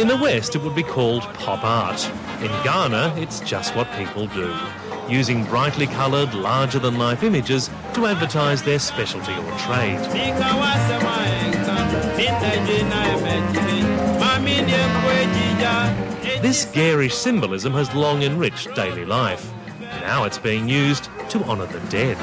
In the West, it would be called pop art. In Ghana, it's just what people do, using brightly coloured, larger-than-life images to advertise their specialty or trade. This garish symbolism has long enriched daily life. Now it's being used to honour the dead.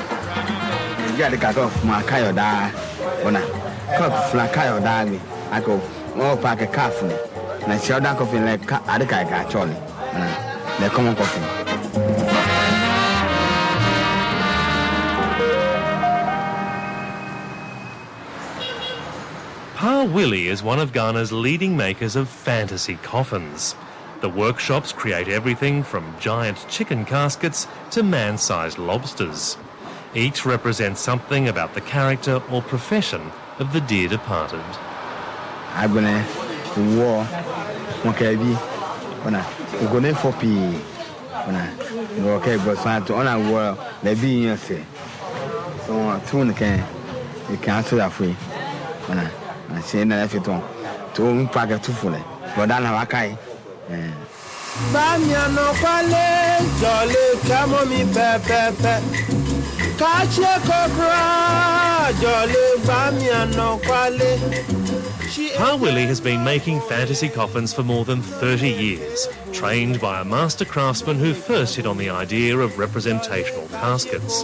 Pa Willie is one of Ghana's leading makers of fantasy coffins. The workshops create everything from giant chicken caskets to man-sized lobsters. Each represents something about the character or profession of the dear departed. Pa Willie has been making fantasy coffins for more than 30 years, trained by a master craftsman who first hit on the idea of representational caskets.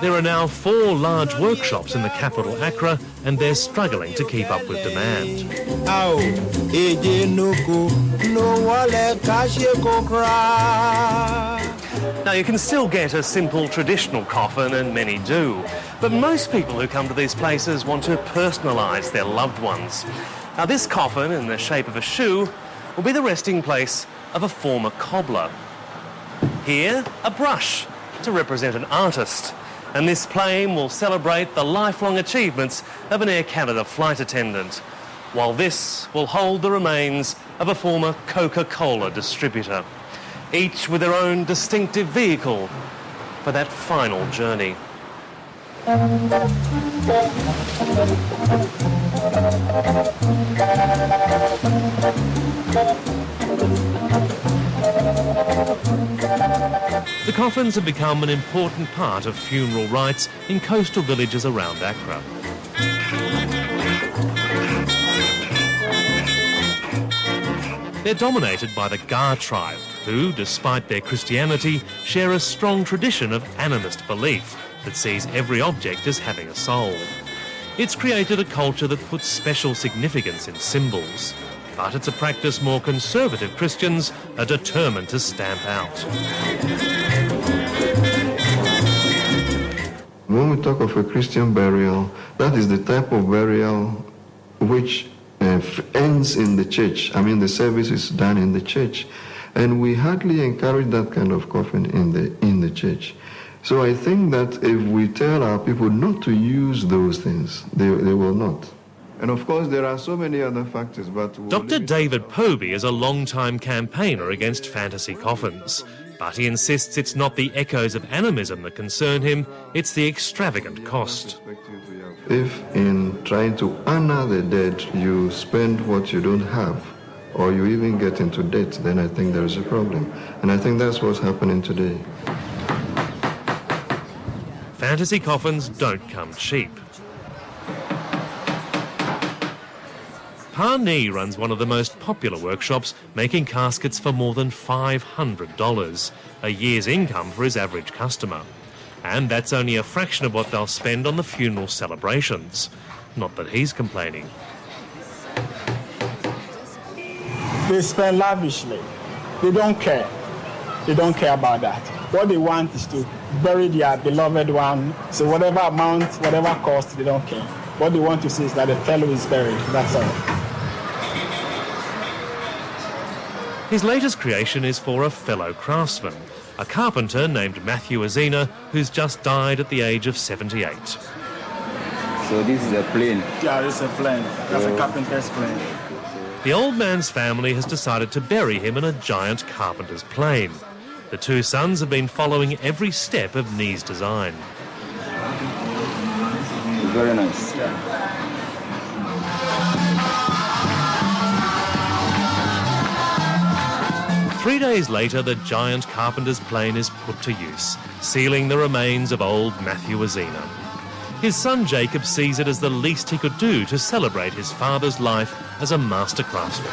There are now 4 large workshops in the capital, Accra, and they're struggling to keep up with demand. Now, you can still get a simple traditional coffin, and many do, but most people who come to these places want to personalise their loved ones. Now, this coffin, in the shape of a shoe, will be the resting place of a former cobbler. Here, a brush to represent an artist. And this plane will celebrate the lifelong achievements of an Air Canada flight attendant, while this will hold the remains of a former Coca Cola distributor, each with their own distinctive vehicle for that final journey. The coffins have become an important part of funeral rites in coastal villages around Accra. They're dominated by the Ga tribe, who, despite their Christianity, share a strong tradition of animist belief that sees every object as having a soul. It's created a culture that puts special significance in symbols, but it's a practice more conservative Christians are determined to stamp out. When we talk of a Christian burial, that is the type of burial which ends in the church. I mean, the service is done in the church. And we hardly encourage that kind of coffin in the church. So I think that if we tell our people not to use those things, they will not. And of course, there are so many other factors, but... Dr. David Povey is a long-time campaigner against fantasy coffins, but he insists it's not the echoes of animism that concern him, it's the extravagant cost. If in trying to honor the dead, you spend what you don't have, or you even get into debt, then I think there is a problem. And I think that's what's happening today. Fantasy coffins don't come cheap. Pa Nee runs one of the most popular workshops, making caskets for more than $500, a year's income for his average customer. And that's only a fraction of what they'll spend on the funeral celebrations. Not that he's complaining. They spend lavishly. They don't care. They don't care about that. What they want is to bury their beloved one. So whatever amount, whatever cost, they don't care. What they want to see is that the fellow is buried. That's all. His latest creation is for a fellow craftsman, a carpenter named Matthew Azina, who's just died at the age of 78. So this is a plane? Yeah, it's a plane. That's a carpenter's plane. The old man's family has decided to bury him in a giant carpenter's plane. The 2 sons have been following every step of Nee's design. Very nice. Yeah. 3 days later, the giant carpenter's plane is put to use, sealing the remains of old Matthew Azina. His son Jacob sees it as the least he could do to celebrate his father's life as a master craftsman.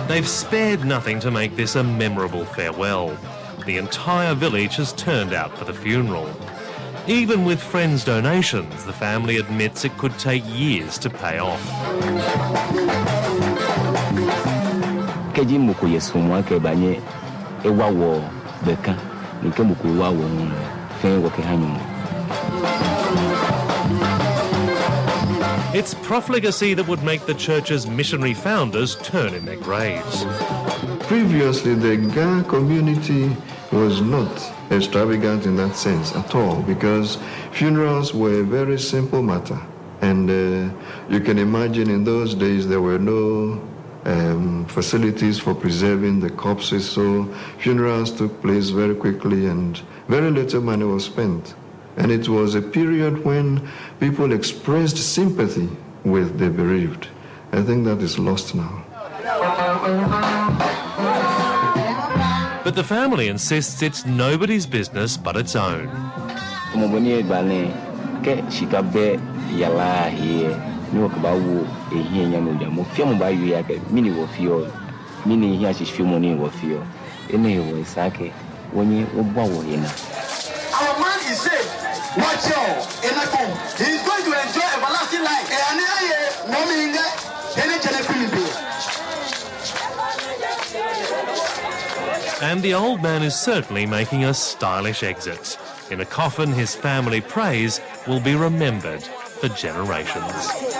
They've spared nothing to make this a memorable farewell. The entire village has turned out for the funeral. Even with friends' donations, the family admits it could take years to pay off. It's profligacy that would make the church's missionary founders turn in their graves. Previously, the Ga community was not extravagant in that sense at all, because funerals were a very simple matter. And you can imagine in those days there were no facilities for preserving the corpses, so funerals took place very quickly and very little money was spent. And it was a period when people expressed sympathy with the bereaved. I think that is lost now. But the family insists it's nobody's business but its own. Our man is saved. Watch out. He's going to enjoy everlasting life. And the old man is certainly making a stylish exit. In a coffin his family prays will be remembered for generations.